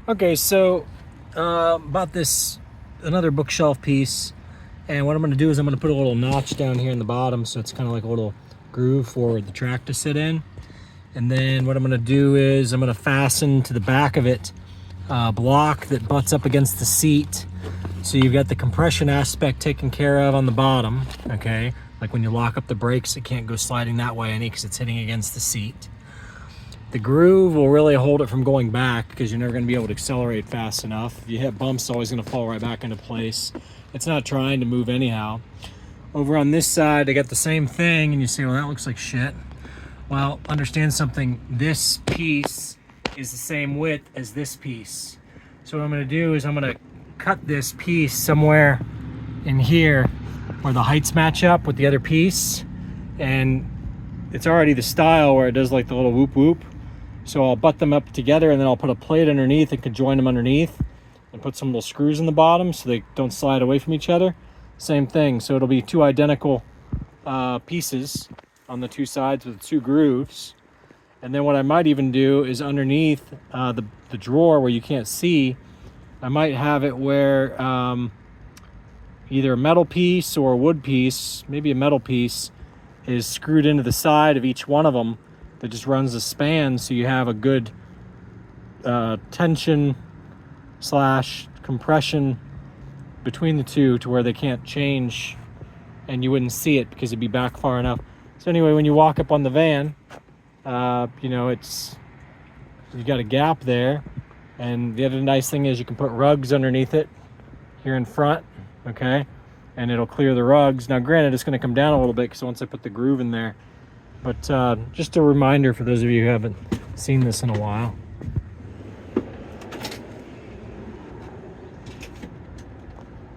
Okay, so about this, another bookshelf piece, and what I'm going to do is I'm going to put a little notch down here in the bottom, so it's kind of like a little groove for the track to sit in. And then what I'm going to do is I'm going to fasten to the back of it a block that butts up against the seat, so you've got the compression aspect taken care of on the bottom. Okay, like when you lock up the brakes, it can't go sliding that way any because it's hitting against the seat. The groove will really hold it from going back because you're never going to be able to accelerate fast enough. If you hit bumps, it's always going to fall right back into place. It's not trying to move anyhow. Over on this side, I got the same thing, and you say, well, that looks like shit. Well, understand something. This piece is the same width as this piece. So what I'm going to do is I'm going to cut this piece somewhere in here where the heights match up with the other piece. And it's already the style where it does like the little whoop whoop. So I'll butt them up together, and then I'll put a plate underneath and can join them underneath and put some little screws in the bottom so they don't slide away from each other. Same thing. So it'll be two identical pieces on the two sides with two grooves. And then what I might even do is underneath the drawer where you can't see, I might have it where either a metal piece or a wood piece, maybe a metal piece, is screwed into the side of each one of them that just runs the span, so you have a good tension / compression between the two to where they can't change and you wouldn't see it because it'd be back far enough. So anyway, when you walk up on the van, you know, you got a gap there, and the other nice thing is you can put rugs underneath it here in front, okay, and it'll clear the rugs. Now granted, it's going to come down a little bit because once I put the groove in there, but just a reminder for those of you who haven't seen this in a while.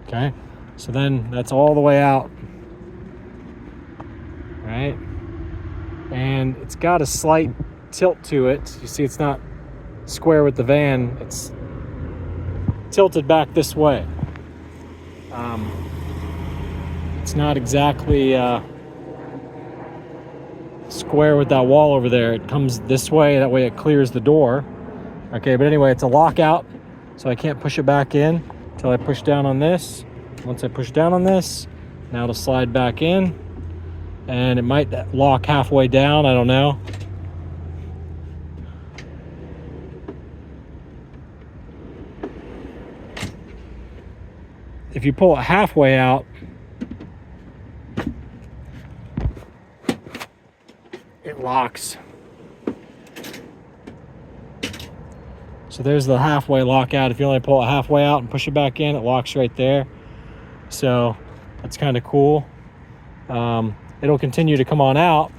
Okay, so then that's all the way out, right? And it's got a slight tilt to it. You see, it's not square with the van. It's tilted back this way. It's not exactly square with that wall over there. It comes this way, that way it clears the door. Okay, but anyway, it's a lockout, so I can't push it back in until I push down on this. Once I push down on this, now it'll slide back in, and it might lock halfway down, I don't know. If you pull it halfway out, it locks. So there's the halfway lockout. If you only pull it halfway out and push it back in, it locks right there. So that's kind of cool. It'll continue to come on out,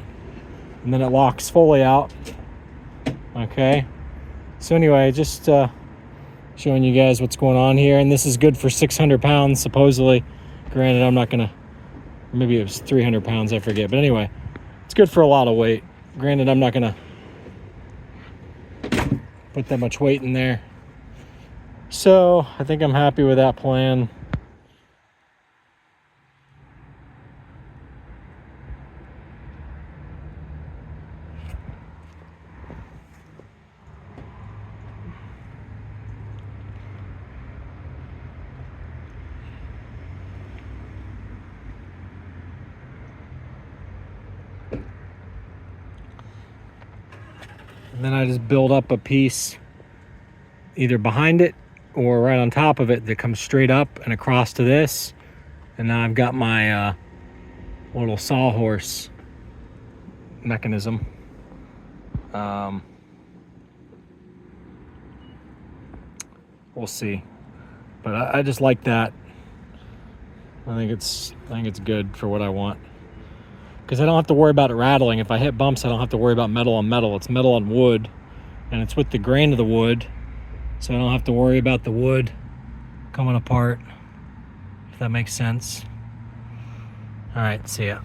and then it locks fully out. Okay. So anyway, just showing you guys what's going on here. And this is good for 600 pounds, supposedly. Granted, I'm not going to, maybe it was 300 pounds, I forget. But anyway, it's good for a lot of weight. Granted, I'm not going to put that much weight in there. So I think I'm happy with that plan. And then I just build up a piece either behind it or right on top of it that comes straight up and across to this. And now I've got my little sawhorse mechanism. We'll see. But I just like that. I think it's good for what I want. Because I don't have to worry about it rattling. If I hit bumps, I don't have to worry about metal on metal. It's metal on wood, and it's with the grain of the wood, so I don't have to worry about the wood coming apart, if that makes sense. All right, see ya.